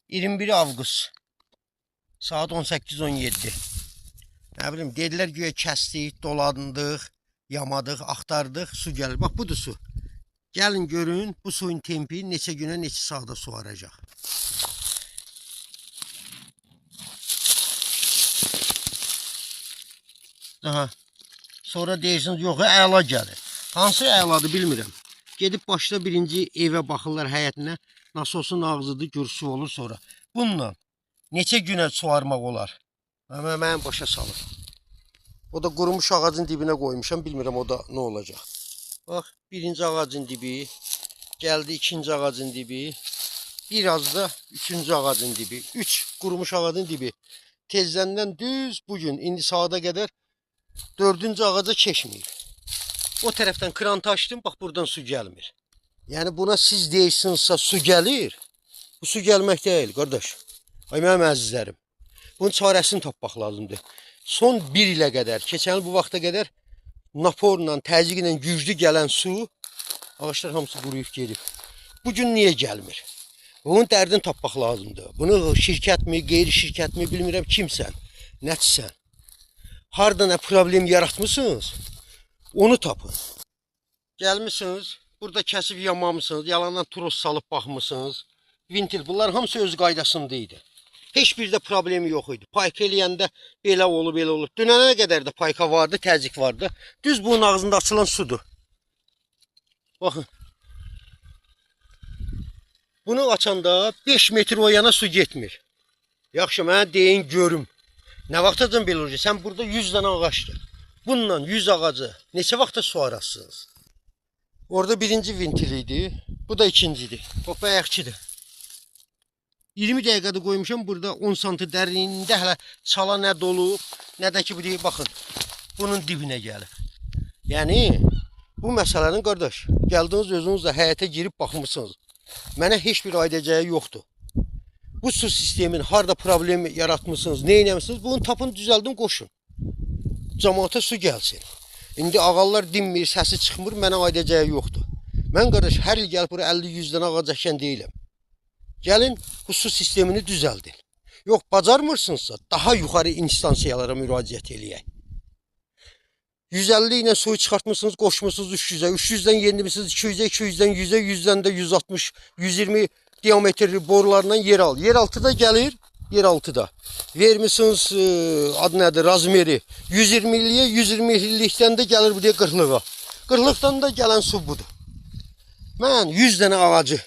21 Avqust saat 18:17. Ne bileyim dediler güya kəsdik, dolandıq, yamadıq, axtardıq, su gəlir. Bax budur su. Gəlin görün bu suyun tempi neçə günə, neçə saata su aracaq. Aha. Sonra deyirsiniz yox, əla gəlir. Hansı əladır bilmirəm. Gedib başda birinci evə baxırlar həyətinə. Nasosun ağzıdır, gör su olur sonra. Bununla neçə günə suarmaq olar? Mən başa salır. O da qurumuş ağacın dibinə qoymuşam. Bilmirəm o da nə olacaq. Bax, birinci ağacın dibi. Gəldi ikinci ağacın dibi. Biraz da üçüncü ağacın dibi. 3 qurumuş ağacın dibi. Tezdəndən düz bugün, indi saata qədər dördüncü ağaca keçməyib. O tərəfdən krantı açdım, bax buradan su gəlmir. Yəni buna siz deyirsinizsə su gəlir. Bu su gəlmək deyil, qardaş. Ay mənim əzizlərim. Bunun çarəsini tapmaq lazımdır. Son 1 ilə qədər, keçən bu vaxta qədər naporla, təzyiqlə güclü gələn su, ağaçlar hamısı quruyub gedib. Bugün niyə gəlmir? Bunun dərdini tapmaq lazımdır. Bunu şirkətmi, qeyri-şirkətmi bilmirəm kimsən, nəçsən. Harada nə problem yaratmışsınız, onu tapın. Gəlmişsiniz, burada kəsib yamamışsınız, yalandan tros salıb baxmışsınız. Ventil, bunlar hamısı öz qaydasında idi. Heç bir də problemi yox idi. Payka eləyəndə belə olub, belə olub. Dünənə qədər də payka vardı, təzyiq vardı. Düz bunun ağzında açılan sudur. Baxın. Bunu açanda 5 metr o yana su getmir. Yaxşı, mənə deyin görüm. Nə vaxtacan belə olacaq? Sən burada 100 dənə ağaçdır. Bununla 100 ağacı neçə vaxta su arasınız? Orada birinci ventil idi. Bu da ikincidir. Bax, bayaqçıdır. 20 dəqiqədə qoymuşam. Burada 10 sm dərinliyində hələ çala nə dolub, nə də ki, bu deyib, baxın. Bunun dibinə gəlib. Yəni, bu məsələnin qardaş, gəldiniz özünüz də həyətə girib baxmışsınız. Mənə heç bir aydacaya yoxdur. Bu su sistemin harada problem yaratmışsınız, nə eləmişsiniz, bunu tapın, düzəldin, qoşun. Cəmaata su gəlsin. İndi ağallar dinmir, səsi çıxmır, mənə aydacaya yoxdur. Mən qardaş, hər il gəlib bura 50-100 dənə ağac əkən deyiləm. Gəlin, bu su sistemini düzəldin. Yox, bacarmırsınızsa, daha yuxarı instansiyalara müraciət eləyək. 150 ilə suyu çıxartmışsınız, qoşmuşsunuz 300-ə, 300-dən yenilmişsiniz 200-ə, 200-dən 100-ə, 100-dən də 160, 120 diametrli borularla yer al. Yeraltıda gəlir, yeraltıda. Vermişsiniz, adı nədir, razmeri. 120-liyə, 120-likdən də gəlir buraya 40-lığa. 40-lıqdan da gələn su budur. Mən 100 dənə ağacı